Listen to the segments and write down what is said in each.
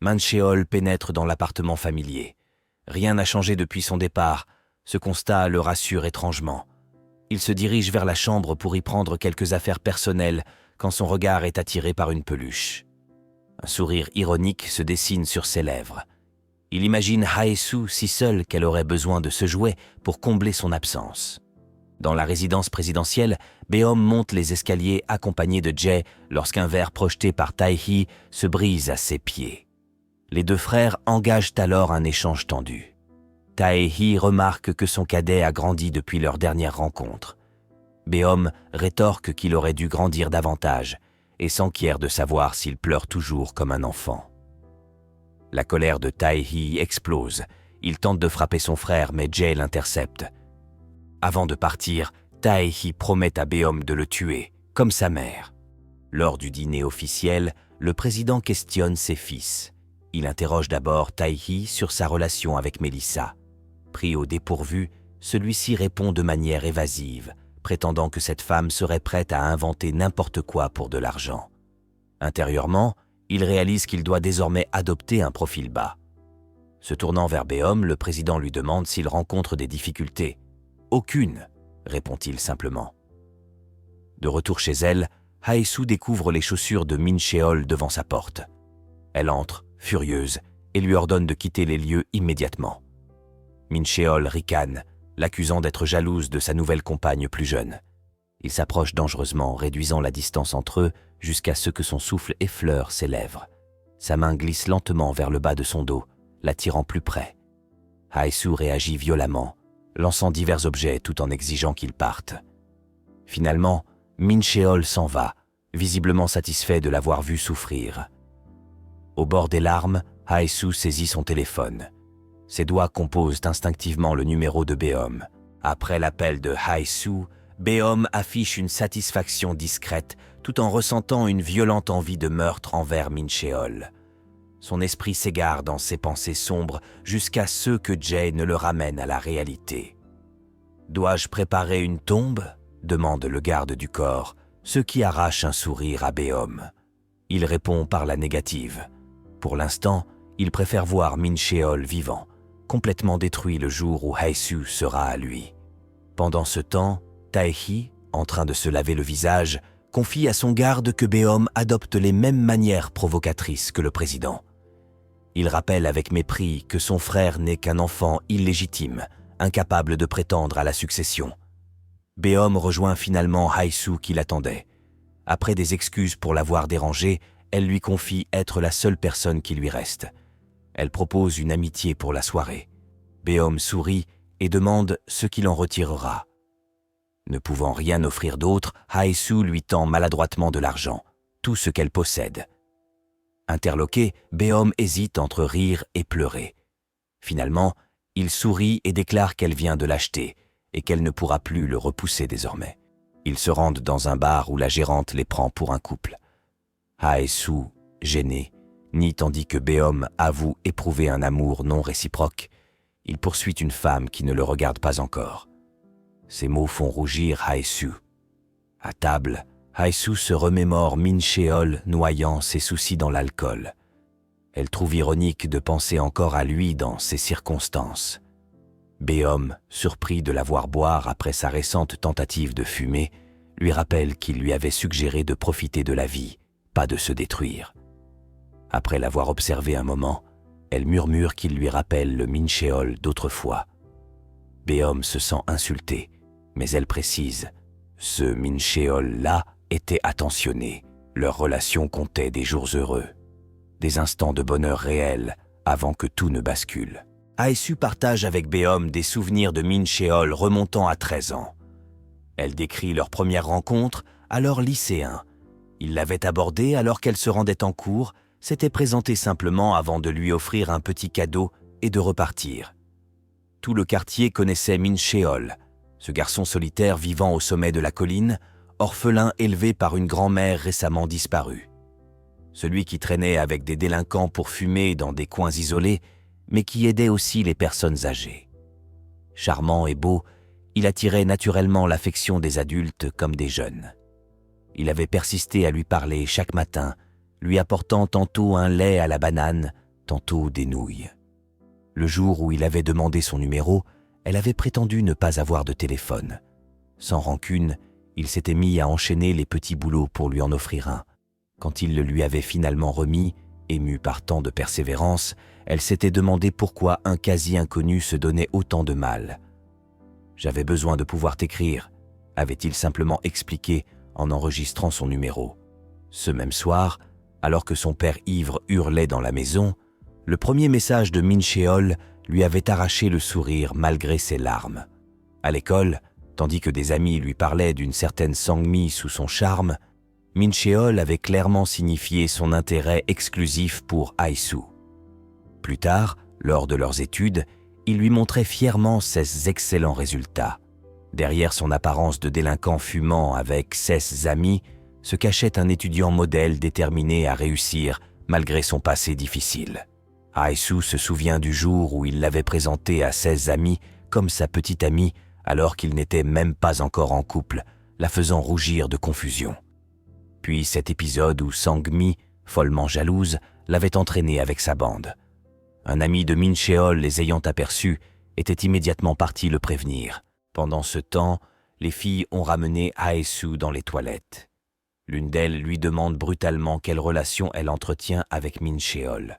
Mincheol pénètre dans l'appartement familier. Rien n'a changé depuis son départ. Ce constat le rassure étrangement. Il se dirige vers la chambre pour y prendre quelques affaires personnelles quand son regard est attiré par une peluche. Un sourire ironique se dessine sur ses lèvres. Il imagine Haesu si seule qu'elle aurait besoin de ce jouet pour combler son absence. Dans la résidence présidentielle, Beom monte les escaliers accompagné de Jae lorsqu'un verre projeté par Tae-hee se brise à ses pieds. Les deux frères engagent alors un échange tendu. Tae-hee remarque que son cadet a grandi depuis leur dernière rencontre. Beom rétorque qu'il aurait dû grandir davantage et s'enquiert de savoir s'il pleure toujours comme un enfant. La colère de Tae-hee explose. Il tente de frapper son frère, mais Jae l'intercepte. Avant de partir, Tae-hee promet à Beom de le tuer, comme sa mère. Lors du dîner officiel, le président questionne ses fils. Il interroge d'abord Tae-hee sur sa relation avec Melissa. Pris au dépourvu, celui-ci répond de manière évasive, prétendant que cette femme serait prête à inventer n'importe quoi pour de l'argent. Intérieurement, il réalise qu'il doit désormais adopter un profil bas. Se tournant vers Beom, le président lui demande s'il rencontre des difficultés. « Aucune », répond-il simplement. De retour chez elle, Haesu découvre les chaussures de Mincheol devant sa porte. Elle entre, furieuse, et lui ordonne de quitter les lieux immédiatement. Mincheol ricane, l'accusant d'être jalouse de sa nouvelle compagne plus jeune. Il s'approche dangereusement, réduisant la distance entre eux jusqu'à ce que son souffle effleure ses lèvres. Sa main glisse lentement vers le bas de son dos, l'attirant plus près. Haesu réagit violemment, lançant divers objets tout en exigeant qu'il parte. Finalement, Mincheol s'en va, visiblement satisfait de l'avoir vu souffrir. Au bord des larmes, Haesu saisit son téléphone. Ses doigts composent instinctivement le numéro de Beom. Après l'appel de Haesu, Beom affiche une satisfaction discrète tout en ressentant une violente envie de meurtre envers Mincheol. Son esprit s'égare dans ses pensées sombres jusqu'à ce que Jae ne le ramène à la réalité. « Dois-je préparer une tombe ?» demande le garde du corps, ce qui arrache un sourire à Beom. Il répond par la négative. Pour l'instant, il préfère voir Mincheol vivant, complètement détruit le jour où Haesu sera à lui. Pendant ce temps, Tae-hee, en train de se laver le visage, confie à son garde que Beom adopte les mêmes manières provocatrices que le président. Il rappelle avec mépris que son frère n'est qu'un enfant illégitime, incapable de prétendre à la succession. Beom rejoint finalement Haesu qui l'attendait. Après des excuses pour l'avoir dérangé, elle lui confie être la seule personne qui lui reste. Elle propose une amitié pour la soirée. Beom sourit et demande ce qu'il en retirera. Ne pouvant rien offrir d'autre, Haesu lui tend maladroitement de l'argent, tout ce qu'elle possède. Interloqué, Beom hésite entre rire et pleurer. Finalement, il sourit et déclare qu'elle vient de l'acheter et qu'elle ne pourra plus le repousser désormais. Ils se rendent dans un bar où la gérante les prend pour un couple. Haesu, gêné, nie tandis que Beom avoue éprouver un amour non réciproque. Il poursuit une femme qui ne le regarde pas encore. Ces mots font rougir Haesu. À table, Haesu se remémore Mincheol noyant ses soucis dans l'alcool. Elle trouve ironique de penser encore à lui dans ces circonstances. Beom, surpris de la voir boire après sa récente tentative de fumer, lui rappelle qu'il lui avait suggéré de profiter de la vie, pas de se détruire. Après l'avoir observé un moment, elle murmure qu'il lui rappelle le Mincheol d'autrefois. Beom se sent insulté, mais elle précise « Ce Mincheol-là était attentionné, leur relation comptait des jours heureux, des instants de bonheur réel avant que tout ne bascule. » Haesu partage avec Beom des souvenirs de Mincheol remontant à 13 ans. Elle décrit leur première rencontre, alors lycéen. Il l'avait abordée alors qu'elle se rendait en cours, s'était présentée simplement avant de lui offrir un petit cadeau et de repartir. Tout le quartier connaissait Mincheol, ce garçon solitaire vivant au sommet de la colline, orphelin élevé par une grand-mère récemment disparue. Celui qui traînait avec des délinquants pour fumer dans des coins isolés, mais qui aidait aussi les personnes âgées. Charmant et beau, il attirait naturellement l'affection des adultes comme des jeunes. Il avait persisté à lui parler chaque matin, lui apportant tantôt un lait à la banane, tantôt des nouilles. Le jour où il avait demandé son numéro, elle avait prétendu ne pas avoir de téléphone. Sans rancune, il s'était mis à enchaîner les petits boulots pour lui en offrir un. Quand il le lui avait finalement remis, émue par tant de persévérance, elle s'était demandé pourquoi un quasi-inconnu se donnait autant de mal. « J'avais besoin de pouvoir t'écrire », avait-il simplement expliqué en enregistrant son numéro. Ce même soir, alors que son père ivre hurlait dans la maison, le premier message de Min Cheol lui avait arraché le sourire malgré ses larmes. À l'école, tandis que des amis lui parlaient d'une certaine Sang-mi sous son charme, Min Cheol avait clairement signifié son intérêt exclusif pour Hae-soo. Plus tard, lors de leurs études, il lui montrait fièrement ses excellents résultats. Derrière son apparence de délinquant fumant avec 16 amis, se cachait un étudiant modèle déterminé à réussir malgré son passé difficile. Hae-soo se souvient du jour où il l'avait présenté à 16 amis comme sa petite amie alors qu'il n'était même pas encore en couple, la faisant rougir de confusion. Puis cet épisode où Sang-mi, follement jalouse, l'avait entraîné avec sa bande. Un ami de Min Cheol les ayant aperçus était immédiatement parti le prévenir. Pendant ce temps, les filles ont ramené Hae-soo dans les toilettes. L'une d'elles lui demande brutalement quelle relation elle entretient avec Min Cheol.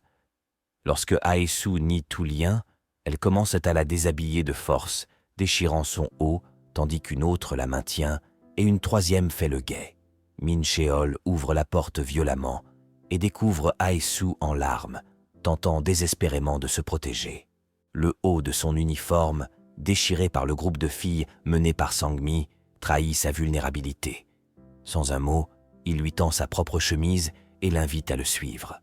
Lorsque Hae-soo nie tout lien, elle commence à la déshabiller de force, déchirant son haut, tandis qu'une autre la maintient et une troisième fait le guet. Min Cheol ouvre la porte violemment et découvre Hae-soo en larmes, tentant désespérément de se protéger. Le haut de son uniforme, déchiré par le groupe de filles mené par Sang-mi, trahit sa vulnérabilité. Sans un mot, il lui tend sa propre chemise et l'invite à le suivre.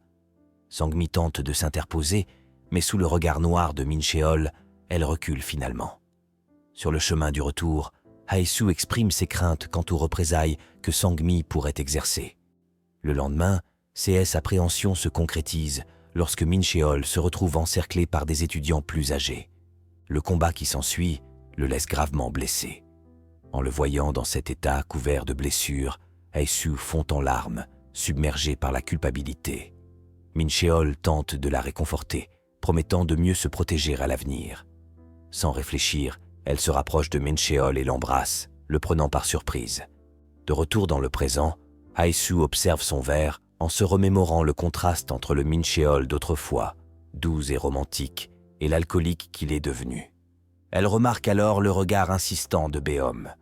Sang-mi tente de s'interposer, mais sous le regard noir de Min Cheol, elle recule finalement. Sur le chemin du retour, Hae-soo exprime ses craintes quant aux représailles que Sang-mi pourrait exercer. Le lendemain, ses appréhensions se concrétisent lorsque Min Cheol se retrouve encerclé par des étudiants plus âgés. Le combat qui s'ensuit le laisse gravement blessé. En le voyant dans cet état couvert de blessures, Hae-soo fond en larmes, submergée par la culpabilité. Min Cheol tente de la réconforter, promettant de mieux se protéger à l'avenir. Sans réfléchir, elle se rapproche de Min Cheol et l'embrasse, le prenant par surprise. De retour dans le présent, Hae-soo observe son verre en se remémorant le contraste entre le Min Cheol d'autrefois, doux et romantique, et l'alcoolique qu'il est devenu. Elle remarque alors le regard insistant de Beom.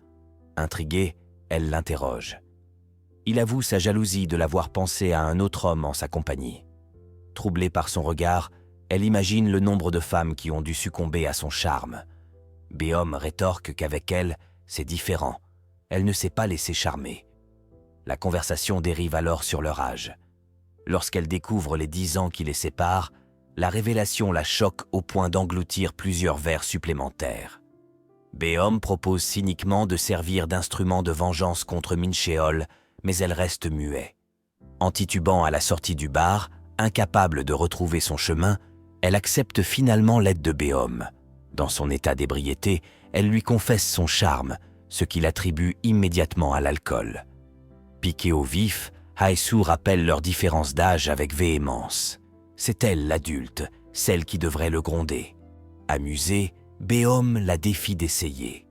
Intriguée, elle l'interroge. Il avoue sa jalousie de l'avoir pensé à un autre homme en sa compagnie. Troublée par son regard, elle imagine le nombre de femmes qui ont dû succomber à son charme. Beom rétorque qu'avec elle, c'est différent. Elle ne s'est pas laissée charmer. La conversation dérive alors sur leur âge. Lorsqu'elle découvre les 10 ans qui les séparent, la révélation la choque au point d'engloutir plusieurs verres supplémentaires. Beom propose cyniquement de servir d'instrument de vengeance contre Min Cheol, mais elle reste muet. En titubant à la sortie du bar, incapable de retrouver son chemin, elle accepte finalement l'aide de Beom. Dans son état d'ébriété, elle lui confesse son charme, ce qu'il attribue immédiatement à l'alcool. Piqué au vif, Hae-soo rappelle leur différence d'âge avec véhémence. C'est elle l'adulte, celle qui devrait le gronder. Amusée, Beom la défie d'essayer.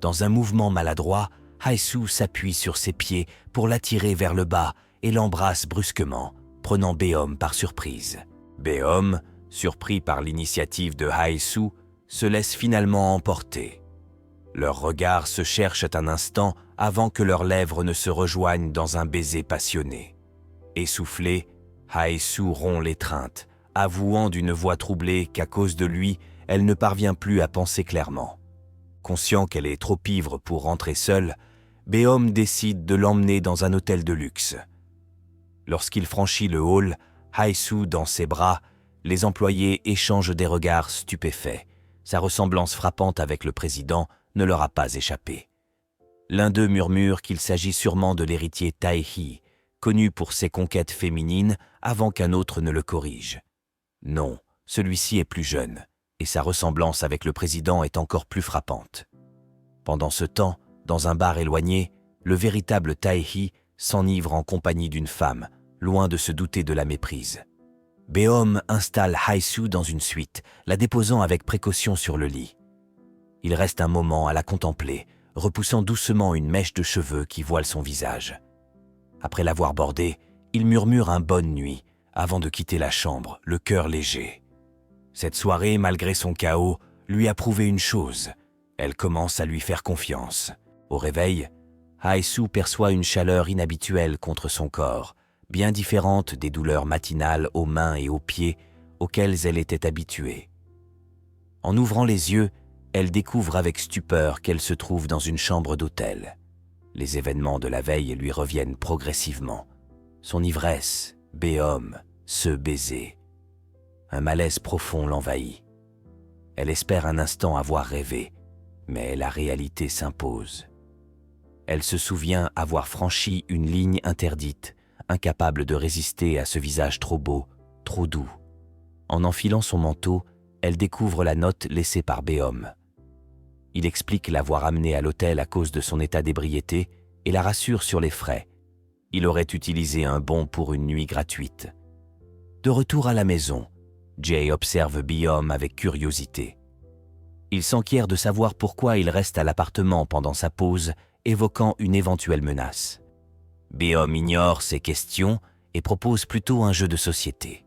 Dans un mouvement maladroit, Hae-soo s'appuie sur ses pieds pour l'attirer vers le bas et l'embrasse brusquement, prenant Beom par surprise. Beom, surpris par l'initiative de Hae-soo, se laisse finalement emporter. Leurs regards se cherchent un instant avant que leurs lèvres ne se rejoignent dans un baiser passionné. Essoufflée, Hae-soo rompt l'étreinte, avouant d'une voix troublée qu'à cause de lui, elle ne parvient plus à penser clairement. Conscient qu'elle est trop ivre pour rentrer seule, Beom décide de l'emmener dans un hôtel de luxe. Lorsqu'il franchit le hall, Hae-soo dans ses bras, les employés échangent des regards stupéfaits. Sa ressemblance frappante avec le président ne leur a pas échappé. L'un d'eux murmure qu'il s'agit sûrement de l'héritier Tae-hee, connu pour ses conquêtes féminines avant qu'un autre ne le corrige. Non, celui-ci est plus jeune, et sa ressemblance avec le président est encore plus frappante. Pendant ce temps, dans un bar éloigné, le véritable Tae-hee s'enivre en compagnie d'une femme, loin de se douter de la méprise. Beom installe Hae-soo dans une suite, la déposant avec précaution sur le lit. Il reste un moment à la contempler, repoussant doucement une mèche de cheveux qui voile son visage. Après l'avoir bordée, il murmure un bonne nuit avant de quitter la chambre, le cœur léger. Cette soirée, malgré son chaos, lui a prouvé une chose. Elle commence à lui faire confiance. Au réveil, Hae-soo perçoit une chaleur inhabituelle contre son corps, bien différente des douleurs matinales aux mains et aux pieds auxquelles elle était habituée. En ouvrant les yeux, elle découvre avec stupeur qu'elle se trouve dans une chambre d'hôtel. Les événements de la veille lui reviennent progressivement. Son ivresse, Beom, ce baiser. Un malaise profond l'envahit. Elle espère un instant avoir rêvé, mais la réalité s'impose. Elle se souvient avoir franchi une ligne interdite, incapable de résister à ce visage trop beau, trop doux. En enfilant son manteau, elle découvre la note laissée par Beom. Il explique l'avoir amenée à l'hôtel à cause de son état d'ébriété et la rassure sur les frais. Il aurait utilisé un bon pour une nuit gratuite. De retour à la maison, Jay observe Beom avec curiosité. Il s'enquiert de savoir pourquoi il reste à l'appartement pendant sa pause, évoquant une éventuelle menace. Beom ignore ces questions et propose plutôt un jeu de société.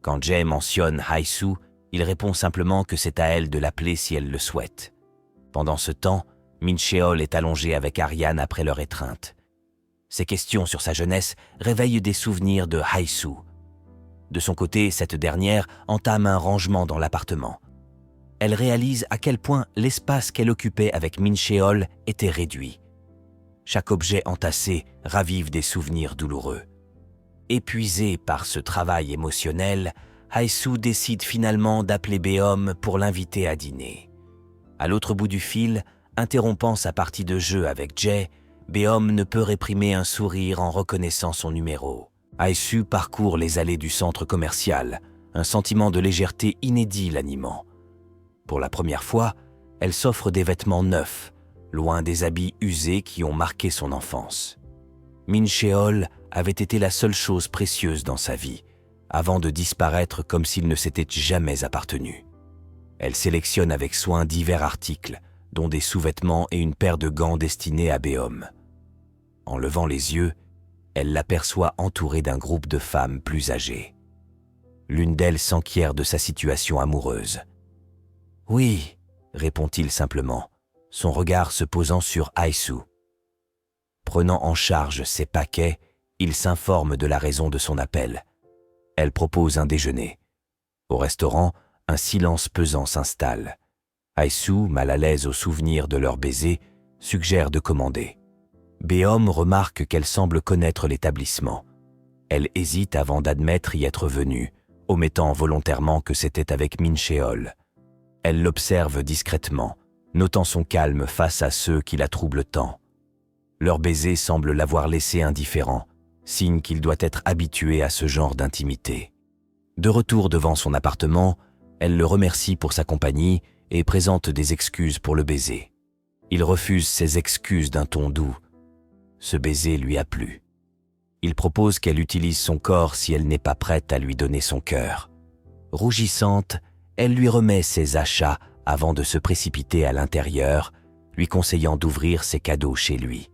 Quand Jay mentionne Hae-soo, il répond simplement que c'est à elle de l'appeler si elle le souhaite. Pendant ce temps, Min-cheol est allongé avec Ariane après leur étreinte. Ces questions sur sa jeunesse réveillent des souvenirs de Hae-soo. De son côté, cette dernière entame un rangement dans l'appartement. Elle réalise à quel point l'espace qu'elle occupait avec Min-cheol était réduit. Chaque objet entassé ravive des souvenirs douloureux. Épuisée par ce travail émotionnel, Hae-soo décide finalement d'appeler Beom pour l'inviter à dîner. À l'autre bout du fil, interrompant sa partie de jeu avec Jay, Beom ne peut réprimer un sourire en reconnaissant son numéro. Hae-soo parcourt les allées du centre commercial, un sentiment de légèreté inédit l'animant. Pour la première fois, elle s'offre des vêtements neufs, loin des habits usés qui ont marqué son enfance. Min-cheol avait été la seule chose précieuse dans sa vie, avant de disparaître comme s'il ne s'était jamais appartenu. Elle sélectionne avec soin divers articles, dont des sous-vêtements et une paire de gants destinés à Beom. En levant les yeux, elle l'aperçoit entourée d'un groupe de femmes plus âgées. L'une d'elles s'enquiert de sa situation amoureuse. « Oui », répond-il simplement, son regard se posant sur Hae-soo. Prenant en charge ses paquets, il s'informe de la raison de son appel. Elle propose un déjeuner. Au restaurant, un silence pesant s'installe. Hae-soo, mal à l'aise au souvenir de leur baiser, suggère de commander. Beom remarque qu'elle semble connaître l'établissement. Elle hésite avant d'admettre y être venue, omettant volontairement que c'était avec Min-cheol. Elle l'observe discrètement, notant son calme face à ceux qui la troublent tant. Leur baiser semble l'avoir laissé indifférent, signe qu'il doit être habitué à ce genre d'intimité. De retour devant son appartement, elle le remercie pour sa compagnie et présente des excuses pour le baiser. Il refuse ses excuses d'un ton doux. Ce baiser lui a plu. Il propose qu'elle utilise son corps si elle n'est pas prête à lui donner son cœur. Rougissante, elle lui remet ses achats avant de se précipiter à l'intérieur, lui conseillant d'ouvrir ses cadeaux chez lui.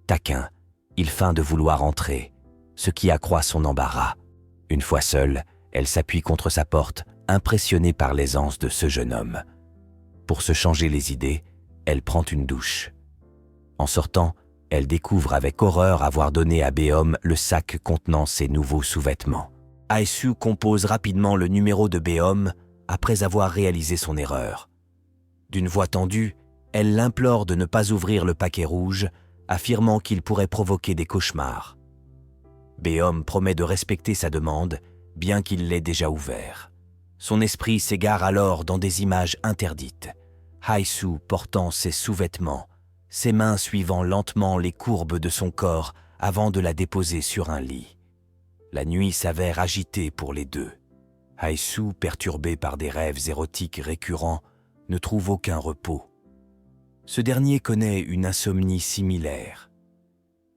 Taquin, il feint de vouloir entrer, ce qui accroît son embarras. Une fois seule, elle s'appuie contre sa porte, impressionnée par l'aisance de ce jeune homme. Pour se changer les idées, elle prend une douche. En sortant, elle découvre avec horreur avoir donné à Beom le sac contenant ses nouveaux sous-vêtements. Hae-soo compose rapidement le numéro de Beom après avoir réalisé son erreur. D'une voix tendue, elle l'implore de ne pas ouvrir le paquet rouge, affirmant qu'il pourrait provoquer des cauchemars. Beom promet de respecter sa demande, bien qu'il l'ait déjà ouvert. Son esprit s'égare alors dans des images interdites. Hae-soo portant ses sous-vêtements, ses mains suivant lentement les courbes de son corps avant de la déposer sur un lit. La nuit s'avère agitée pour les deux. Hae-soo, perturbé par des rêves érotiques récurrents, ne trouve aucun repos. Ce dernier connaît une insomnie similaire.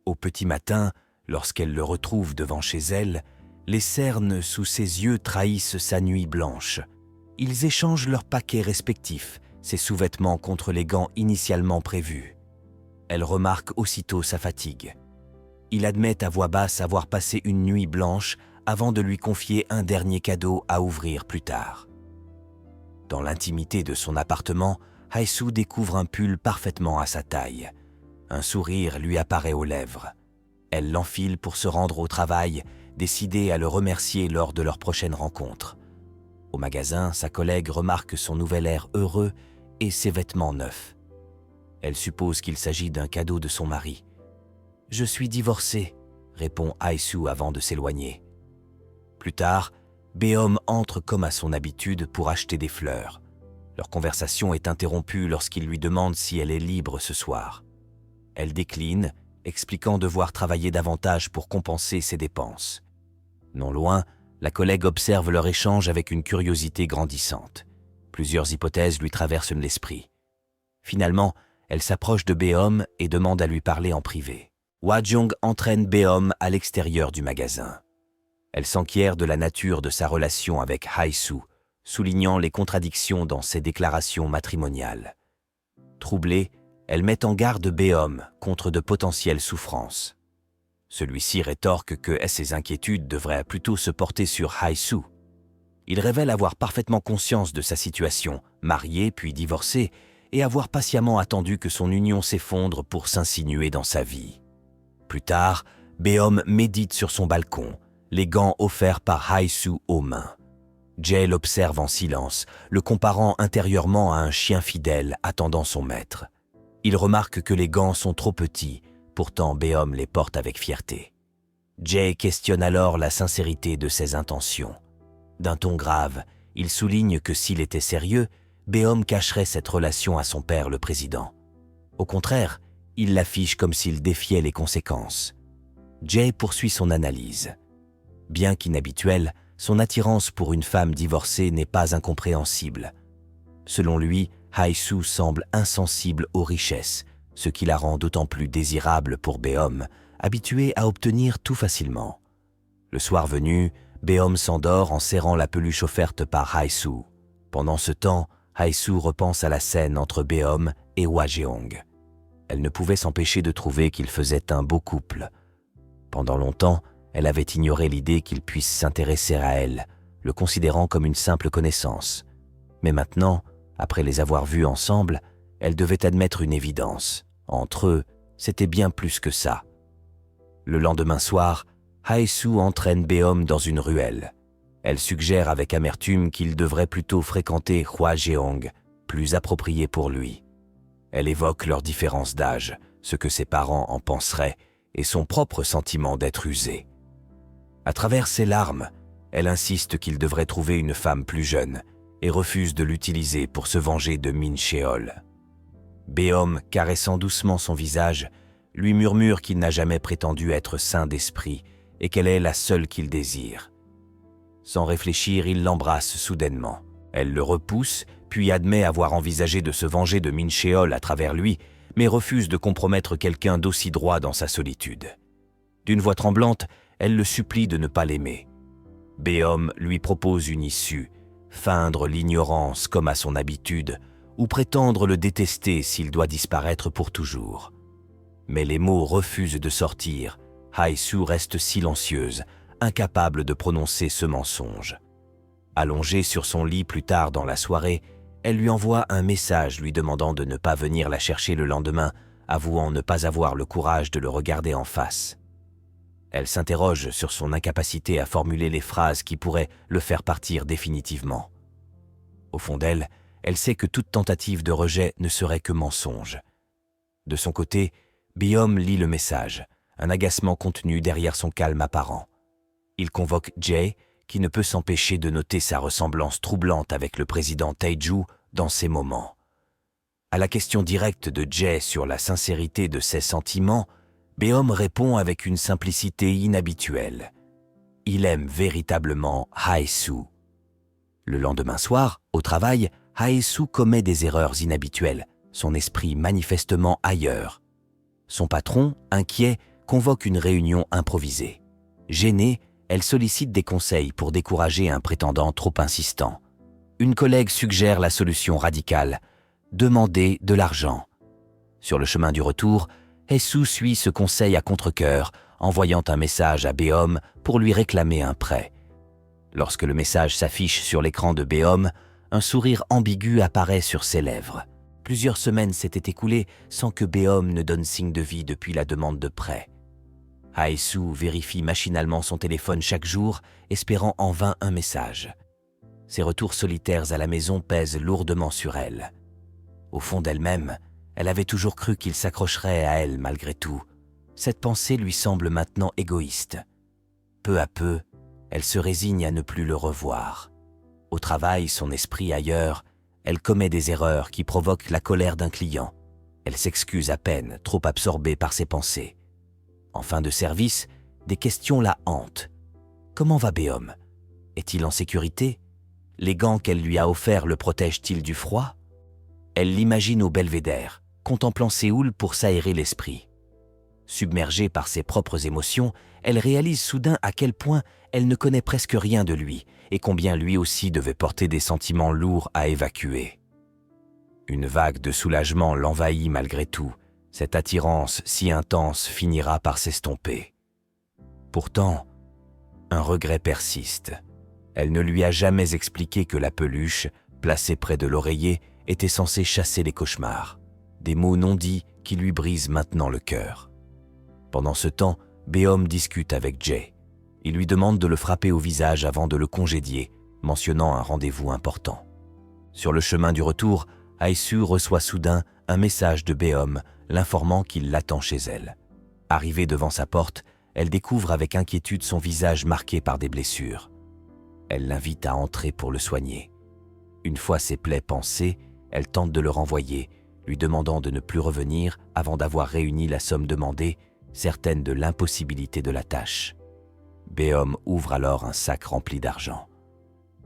Au petit matin, lorsqu'elle le retrouve devant chez elle, Les cernes sous ses yeux trahissent sa nuit blanche. Ils échangent leurs paquets respectifs, ses sous-vêtements contre les gants initialement prévus. Elle remarque aussitôt sa fatigue. Il admet à voix basse avoir passé une nuit blanche avant de lui confier un dernier cadeau à ouvrir plus tard. Dans l'intimité de son appartement, Hae-soo découvre un pull parfaitement à sa taille. Un sourire lui apparaît aux lèvres. Elle l'enfile pour se rendre au travail, décidée à le remercier lors de leur prochaine rencontre. Au magasin, sa collègue remarque son nouvel air heureux et ses vêtements neufs. Elle suppose qu'il s'agit d'un cadeau de son mari. « Je suis divorcée », répond Hae-soo avant de s'éloigner. Plus tard, Beom entre comme à son habitude pour acheter des fleurs. Leur conversation est interrompue lorsqu'il lui demande si elle est libre ce soir. Elle décline, expliquant devoir travailler davantage pour compenser ses dépenses. Non loin, la collègue observe leur échange avec une curiosité grandissante. Plusieurs hypothèses lui traversent l'esprit. Finalement, elle s'approche de Beom et demande à lui parler en privé. Hwa-jung entraîne Beom à l'extérieur du magasin. Elle s'enquiert de la nature de sa relation avec Hae-soo, soulignant les contradictions dans ses déclarations matrimoniales. Troublée, elle met en garde Beom contre de potentielles souffrances. Celui-ci rétorque que ses inquiétudes devraient plutôt se porter sur Hae-soo. Il révèle avoir parfaitement conscience de sa situation, marié puis divorcé, et avoir patiemment attendu que son union s'effondre pour s'insinuer dans sa vie. Plus tard, Beom médite sur son balcon, les gants offerts par Hae-soo aux mains. Jae l'observe en silence, le comparant intérieurement à un chien fidèle attendant son maître. Il remarque que les gants sont trop petits, pourtant Beom les porte avec fierté. Jae questionne alors la sincérité de ses intentions. D'un ton grave, il souligne que s'il était sérieux, Beom cacherait cette relation à son père le président. Au contraire, il l'affiche comme s'il défiait les conséquences. Jae poursuit son analyse. Bien qu'inhabituelle, son attirance pour une femme divorcée n'est pas incompréhensible. Selon lui, Hae-soo semble insensible aux richesses, ce qui la rend d'autant plus désirable pour Beom, habitué à obtenir tout facilement. Le soir venu, Beom s'endort en serrant la peluche offerte par Hae-soo. Pendant ce temps, Hae-soo repense à la scène entre Beom et Hwa-jeong. Elle ne pouvait s'empêcher de trouver qu'ils faisaient un beau couple. Pendant longtemps, elle avait ignoré l'idée qu'il puisse s'intéresser à elle, le considérant comme une simple connaissance. Mais maintenant, après les avoir vus ensemble, elle devait admettre une évidence. Entre eux, c'était bien plus que ça. Le lendemain soir, Hae-soo entraîne Beom dans une ruelle. Elle suggère avec amertume qu'il devrait plutôt fréquenter Hwa-jeong, plus approprié pour lui. Elle évoque leur différence d'âge, ce que ses parents en penseraient, et son propre sentiment d'être usé. À travers ses larmes, elle insiste qu'il devrait trouver une femme plus jeune et refuse de l'utiliser pour se venger de Min Cheol. Beom, caressant doucement son visage, lui murmure qu'il n'a jamais prétendu être sain d'esprit et qu'elle est la seule qu'il désire. Sans réfléchir, il l'embrasse soudainement. Elle le repousse, puis admet avoir envisagé de se venger de Min Cheol à travers lui, mais refuse de compromettre quelqu'un d'aussi droit dans sa solitude. D'une voix tremblante, elle le supplie de ne pas l'aimer. Beom lui propose une issue, feindre l'ignorance comme à son habitude, ou prétendre le détester s'il doit disparaître pour toujours. Mais les mots refusent de sortir. Hae-soo reste silencieuse, incapable de prononcer ce mensonge. Allongée sur son lit plus tard dans la soirée, elle lui envoie un message lui demandant de ne pas venir la chercher le lendemain, avouant ne pas avoir le courage de le regarder en face. Elle s'interroge sur son incapacité à formuler les phrases qui pourraient le faire partir définitivement. Au fond d'elle, elle sait que toute tentative de rejet ne serait que mensonge. De son côté, Beom lit le message, un agacement contenu derrière son calme apparent. Il convoque Jae, qui ne peut s'empêcher de noter sa ressemblance troublante avec le président Tae-ju dans ces moments. À la question directe de Jae sur la sincérité de ses sentiments, Beom répond avec une simplicité inhabituelle. Il aime véritablement Hae-soo. Le lendemain soir, au travail, Hae-soo commet des erreurs inhabituelles, son esprit manifestement ailleurs. Son patron, inquiet, convoque une réunion improvisée. Gênée, elle sollicite des conseils pour décourager un prétendant trop insistant. Une collègue suggère la solution radicale, demander de l'argent. Sur le chemin du retour, Hae-soo suit ce conseil à contre-cœur, envoyant un message à Beom pour lui réclamer un prêt. Lorsque le message s'affiche sur l'écran de Beom, un sourire ambigu apparaît sur ses lèvres. Plusieurs semaines s'étaient écoulées sans que Beom ne donne signe de vie depuis la demande de prêt. Hae-soo vérifie machinalement son téléphone chaque jour, espérant en vain un message. Ses retours solitaires à la maison pèsent lourdement sur elle. Au fond d'elle-même, elle avait toujours cru qu'il s'accrocherait à elle malgré tout. Cette pensée lui semble maintenant égoïste. Peu à peu, elle se résigne à ne plus le revoir. Au travail, son esprit ailleurs, elle commet des erreurs qui provoquent la colère d'un client. Elle s'excuse à peine, trop absorbée par ses pensées. En fin de service, des questions la hantent. Comment va Beom? Est-il en sécurité? Les gants qu'elle lui a offerts le protègent-ils du froid? Elle l'imagine au belvédère, contemplant Séoul pour s'aérer l'esprit. Submergée par ses propres émotions, elle réalise soudain à quel point elle ne connaît presque rien de lui et combien lui aussi devait porter des sentiments lourds à évacuer. Une vague de soulagement l'envahit malgré tout. Cette attirance si intense finira par s'estomper. Pourtant, un regret persiste. Elle ne lui a jamais expliqué que la peluche, placée près de l'oreiller, était censée chasser les cauchemars. Des mots non dits qui lui brisent maintenant le cœur. Pendant ce temps, Beom discute avec Jae. Il lui demande de le frapper au visage avant de le congédier, mentionnant un rendez-vous important. Sur le chemin du retour, Hae-soo reçoit soudain un message de Beom l'informant qu'il l'attend chez elle. Arrivée devant sa porte, elle découvre avec inquiétude son visage marqué par des blessures. Elle l'invite à entrer pour le soigner. Une fois ses plaies pansées, elle tente de le renvoyer, lui demandant de ne plus revenir avant d'avoir réuni la somme demandée, certaine de l'impossibilité de la tâche. Beom ouvre alors un sac rempli d'argent.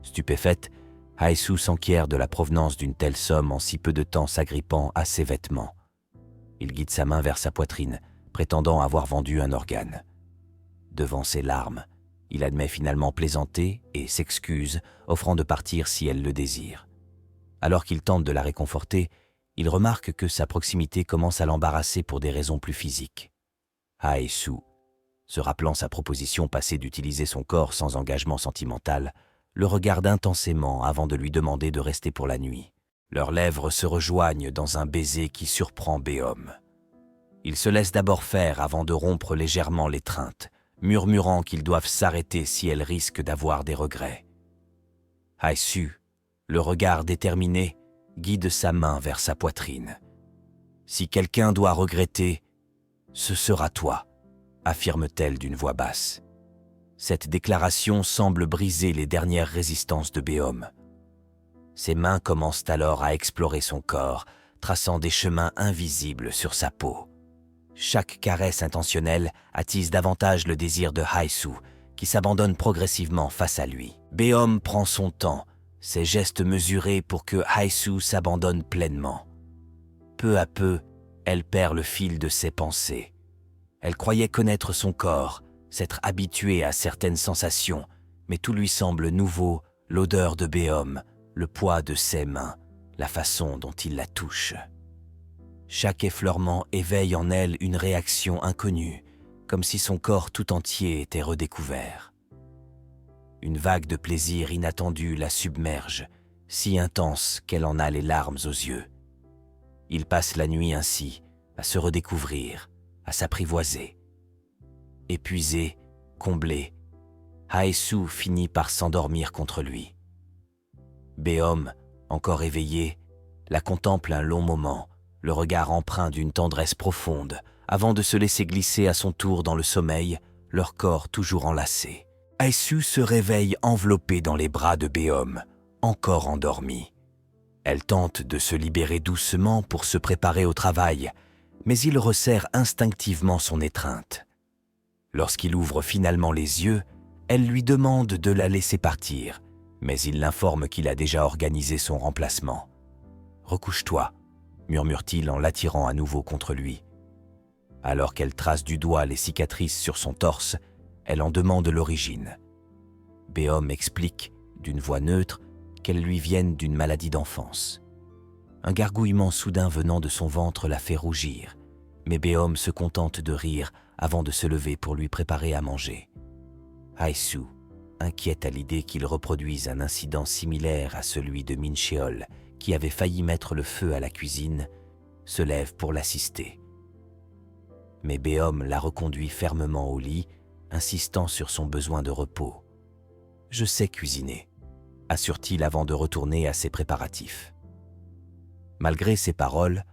Stupéfaite, Hae-soo s'enquiert de la provenance d'une telle somme en si peu de temps s'agrippant à ses vêtements. Il guide sa main vers sa poitrine, prétendant avoir vendu un organe. Devant ses larmes, il admet finalement plaisanter et s'excuse, offrant de partir si elle le désire. Alors qu'il tente de la réconforter, il remarque que sa proximité commence à l'embarrasser pour des raisons plus physiques. Hae-soo, se rappelant sa proposition passée d'utiliser son corps sans engagement sentimental, le regarde intensément avant de lui demander de rester pour la nuit. Leurs lèvres se rejoignent dans un baiser qui surprend Beom. Ils se laissent d'abord faire avant de rompre légèrement l'étreinte, murmurant qu'ils doivent s'arrêter si elle risque d'avoir des regrets. Hae-soo, le regard déterminé, guide sa main vers sa poitrine. « Si quelqu'un doit regretter, ce sera toi », affirme-t-elle d'une voix basse. Cette déclaration semble briser les dernières résistances de Beom. Ses mains commencent alors à explorer son corps, traçant des chemins invisibles sur sa peau. Chaque caresse intentionnelle attise davantage le désir de Hae-soo, qui s'abandonne progressivement face à lui. Beom prend son temps, ses gestes mesurés pour que Hae-soo s'abandonne pleinement. Peu à peu, elle perd le fil de ses pensées. Elle croyait connaître son corps, s'être habituée à certaines sensations, mais tout lui semble nouveau, l'odeur de Beom, le poids de ses mains, la façon dont il la touche. Chaque effleurement éveille en elle une réaction inconnue, comme si son corps tout entier était redécouvert. Une vague de plaisir inattendu la submerge, si intense qu'elle en a les larmes aux yeux. Il passe la nuit ainsi, à se redécouvrir, à s'apprivoiser. Épuisé, comblé, Hae-soo finit par s'endormir contre lui. Beom, encore éveillé, la contemple un long moment, le regard empreint d'une tendresse profonde, avant de se laisser glisser à son tour dans le sommeil, leur corps toujours enlacés. Hae-soo se réveille enveloppée dans les bras de Beom, encore endormi. Elle tente de se libérer doucement pour se préparer au travail, mais il resserre instinctivement son étreinte. Lorsqu'il ouvre finalement les yeux, elle lui demande de la laisser partir, mais il l'informe qu'il a déjà organisé son remplacement. « Recouche-toi », murmure-t-il en l'attirant à nouveau contre lui. Alors qu'elle trace du doigt les cicatrices sur son torse, Elle en demande l'origine. Beom explique, d'une voix neutre, qu'elles lui viennent d'une maladie d'enfance. Un gargouillement soudain venant de son ventre la fait rougir, mais Beom se contente de rire avant de se lever pour lui préparer à manger. Haesu, inquiète à l'idée qu'il reproduise un incident similaire à celui de Min Cheol, qui avait failli mettre le feu à la cuisine, se lève pour l'assister. Mais Beom la reconduit fermement au lit, insistant sur son besoin de repos. « Je sais cuisiner », assure-t-il avant de retourner à ses préparatifs. Malgré ces paroles,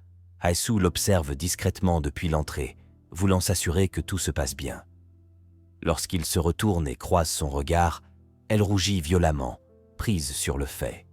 Haesu l'observe discrètement depuis l'entrée, voulant s'assurer que tout se passe bien. Lorsqu'il se retourne et croise son regard, elle rougit violemment, prise sur le fait.